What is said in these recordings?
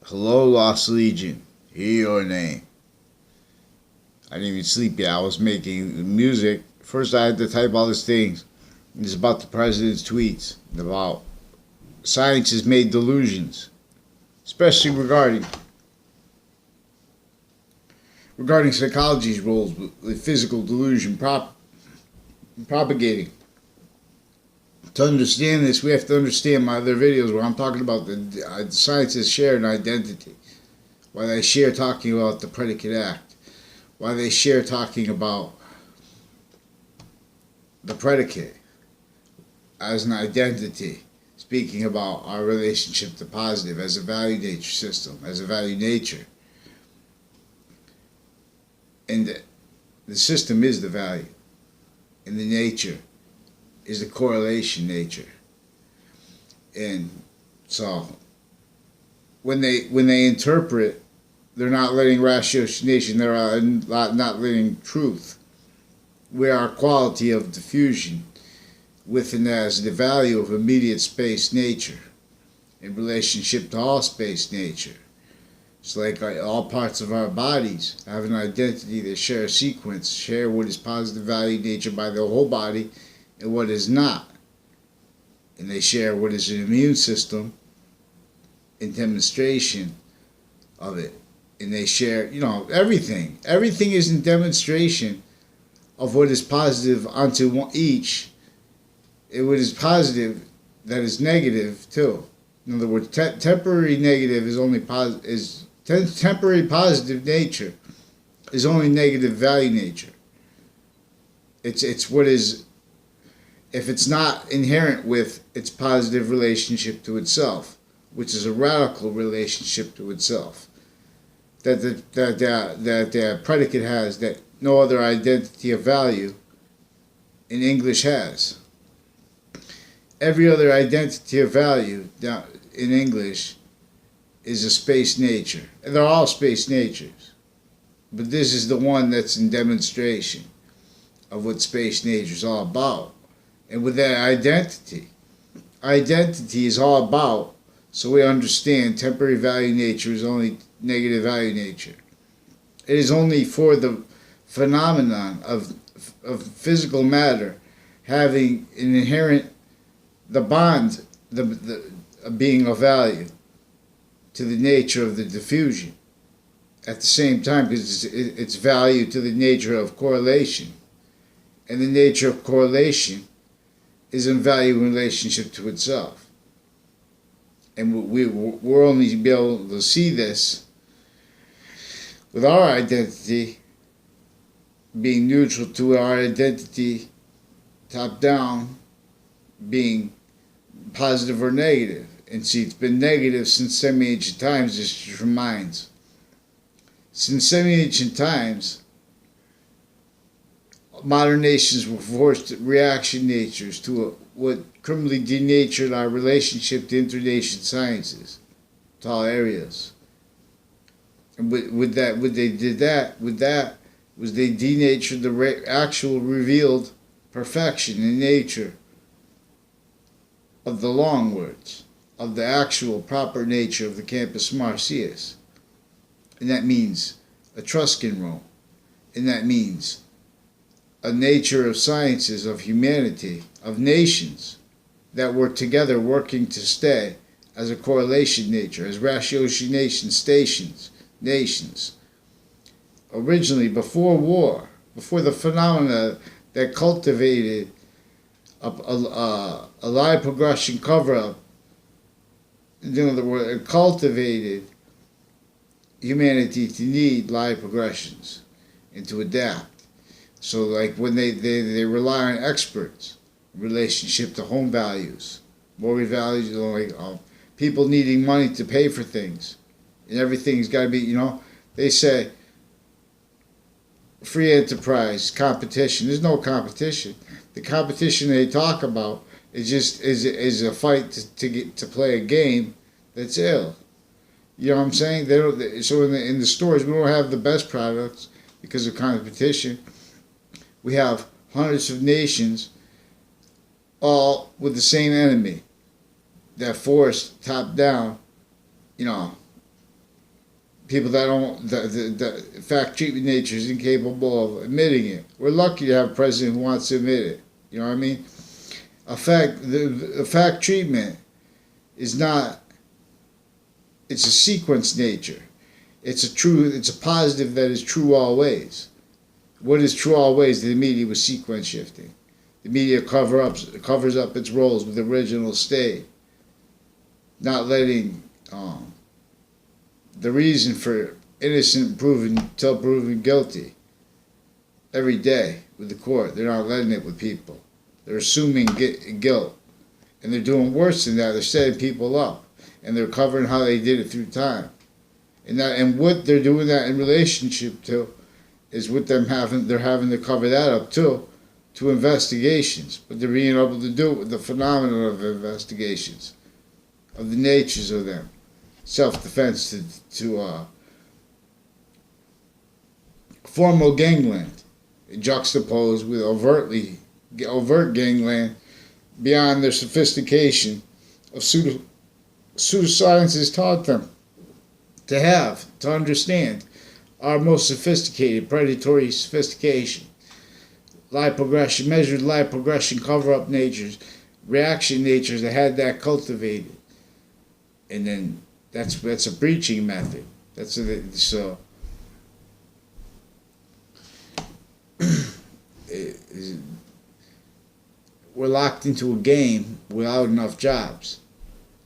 Hello, Lost Legion. Hear your name. I didn't even sleep yet. I was making music. First, I had to type all these things. It's about the president's tweets, about science has made delusions, especially regarding psychology's roles with physical delusion propagating. To understand this, we have to understand my other videos where I'm talking about the scientists share an identity. Why they share talking about the predicate act. Why they share talking about the predicate as an identity. Speaking about our relationship to positive as a value nature system, as a value nature. And the system is the value. And the nature is the correlation nature. And so when they interpret, they're not letting ratiocination, they're not letting truth. We are quality of diffusion within as the value of immediate space nature in relationship to all space nature. It's like all parts of our bodies have an identity. They share a sequence, share what is positive value nature by the whole body and what is not. And they share what is an immune system in demonstration of it. And they share, everything. Everything is in demonstration of what is positive onto each. And what is positive that is negative too. In other words, temporary negative is only temporary positive nature is only negative value nature. It's what is, if it's not inherent with its positive relationship to itself, which is a radical relationship to itself, that the predicate has that no other identity of value in English has. Every other identity of value in English is a space nature. And they're all space natures. But this is the one that's in demonstration of what space nature is all about. And with that identity is all about, so we understand temporary value nature is only negative value nature. It is only for the phenomenon of physical matter having an inherent, the bond, the being of value to the nature of the diffusion. At the same time, because it's value to the nature of correlation. And the nature of correlation is in value in relationship to itself. And we're only be able to see this with our identity being neutral to our identity top down being positive or negative. And see, it's been negative since semi-ancient times, just reminds. Since semi-ancient times, modern nations were forced reaction natures to what criminally denatured our relationship to internation sciences, to all areas. And with that was they denatured the actual revealed perfection in nature of the long words, of the actual proper nature of the campus Marcius. And that means Etruscan Rome. And that means a nature of sciences, of humanity, of nations that were together working to stay as a correlation nature, as ratiocination nations. Originally, before war, before the phenomena that cultivated a live progression cover-up, in other words, it cultivated humanity to need live progressions and to adapt. So like when they rely on experts in relationship to home values, mortgage values, like people needing money to pay for things. And everything's got to be, they say free enterprise, competition. There's no competition. The competition they talk about is a fight to play a game that's ill. You know what I'm saying? So in the stores, we don't have the best products because of competition. We have hundreds of nations all with the same enemy that forced top down, people that don't, the fact treatment nature is incapable of admitting it. We're lucky to have a president who wants to admit it. You know what I mean? The fact treatment is not, it's a sequence nature. It's a positive that is true always. What is true always? The media was sequence shifting. The media covers up its roles with original state, not letting the reason for innocent proven till proven guilty every day with the court. They're not letting it with people. They're assuming guilt, and they're doing worse than that. They're setting people up, and they're covering how they did it through time, and what they're doing that in relationship to is with them they're having to cover that up too, to investigations, but they're being able to do it with the phenomenon of investigations, of the natures of them, self-defense to formal gangland, juxtaposed with overt gangland beyond their sophistication of pseudoscience has taught them to understand our most sophisticated predatory sophistication. Lie progression, measured lie progression, cover-up natures, reaction natures that had that cultivated. And then that's a breaching method. We're locked into a game without enough jobs.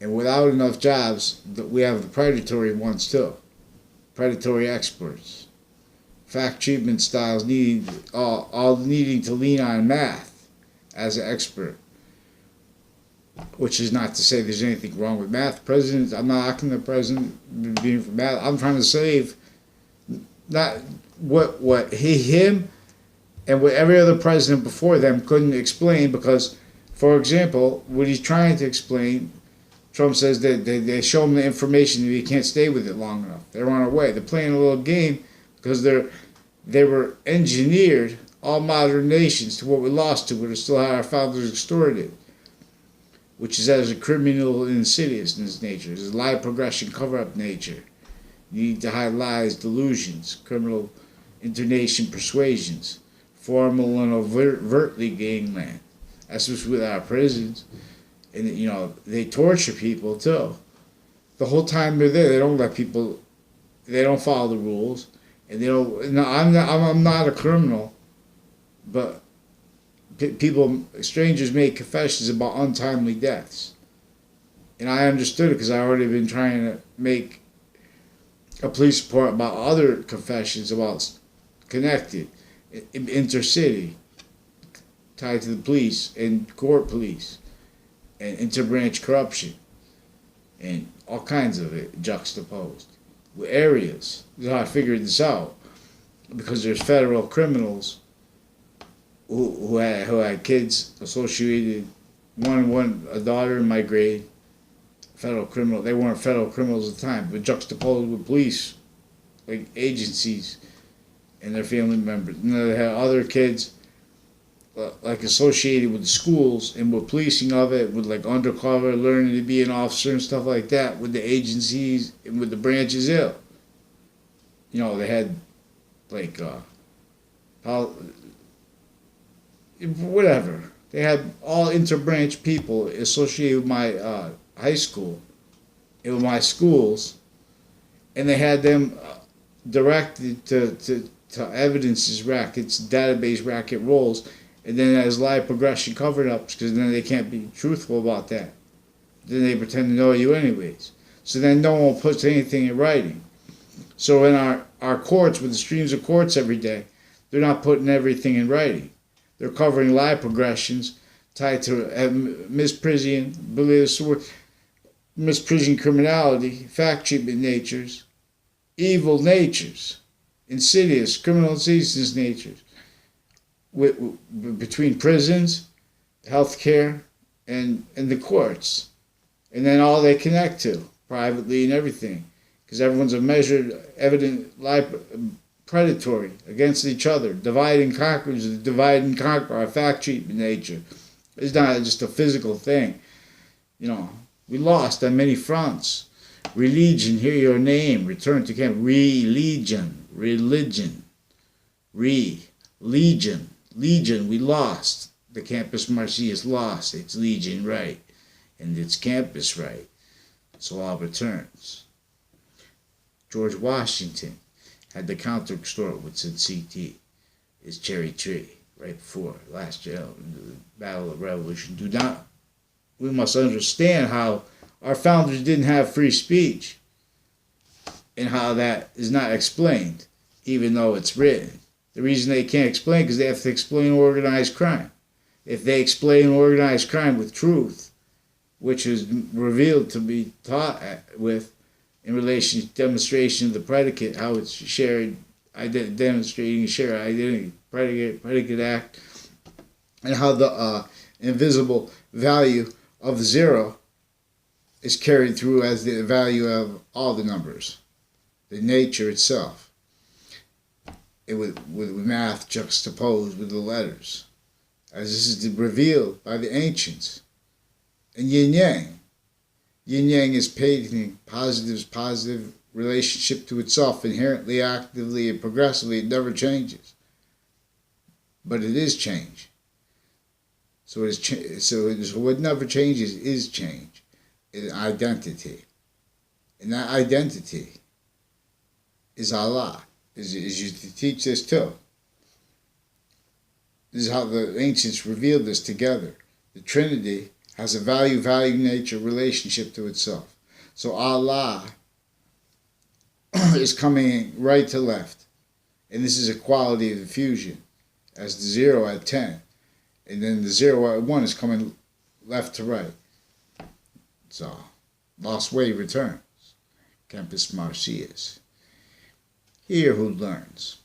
And without enough jobs, we have the predatory ones too. Predatory experts. Fact treatment styles all needing to lean on math as an expert. Which is not to say there's anything wrong with math. I'm not knocking the president being for math. I'm trying to save not what him and what every other president before them couldn't explain, because, for example, what he's trying to explain, Trump says that they show him the information and he can't stay with it long enough. They're on their way. They're playing a little game because they were engineered, all modern nations, to what we lost to, but still how our founders extorted it, which is as a criminal insidiousness nature. It's a lie progression cover-up nature. You need to hide lies, delusions, criminal intonation persuasions, formal and overtly gangland. That's what's with our prisons. And, they torture people, too. The whole time they're there, they don't let people, they don't follow the rules. And they don't, no, I'm not a criminal, but strangers make confessions about untimely deaths. And I understood it because I already been trying to make a police report about other confessions about connected, intercity, tied to the police and court police, and interbranch corruption, and all kinds of it juxtaposed with areas. This is how I figured this out, because there's federal criminals who had kids associated. A daughter in my grade, federal criminal. They weren't federal criminals at the time, but juxtaposed with police, like agencies, and their family members. And they had other kids, like associated with the schools and with policing of it, with like undercover, learning to be an officer and stuff like that, with the agencies and with the branches ill. They had like whatever. They had all interbranch people associated with my high school and with my schools, and they had them directed to evidences rackets, database racket roles, and then as lie progression covered ups, because then they can't be truthful about that. Then they pretend to know you anyways. So then no one puts anything in writing. So in our courts, with the streams of courts every day, they're not putting everything in writing. They're covering lie progressions tied to misprision, misprision criminality, fact treatment natures, evil natures, insidious, criminal insidious natures, between prisons, healthcare, and the courts. And then all they connect to, privately and everything. Because everyone's a measured, evident, predatory against each other. Divide and conquer, our fact treatment nature. It's not just a physical thing. We lost on many fronts. Religion, hear your name. Return to camp. Religion. Religion. Legion. Legion, we lost. The campus Marcius lost its legion right and its campus right. So all returns. George Washington had the counter extort with said CT, his cherry tree, right before last year in the Battle of Revolution. We must understand how our founders didn't have free speech and how that is not explained, even though it's written. The reason they can't explain because they have to explain organized crime. If they explain organized crime with truth, which is revealed to be taught with in relation to demonstration of the predicate, how it's shared, demonstrating shared identity, predicate act, and how the invisible value of the zero is carried through as the value of all the numbers, the nature itself, with math juxtaposed with the letters, as this is revealed by the ancients. And yin-yang. Yin-yang is painting positive's positive relationship to itself, inherently, actively, and progressively. It never changes. But it is change. So what never changes is change. It's identity. And that identity is Allah. Is you teach this too. This is how the ancients revealed this together. The Trinity has a value-nature relationship to itself. So Allah is coming right to left. And this is a quality of the fusion, as the 0 at 10. And then the 0 at 1 is coming left to right. So, lost way returns. Campus Marcius. Here who learns.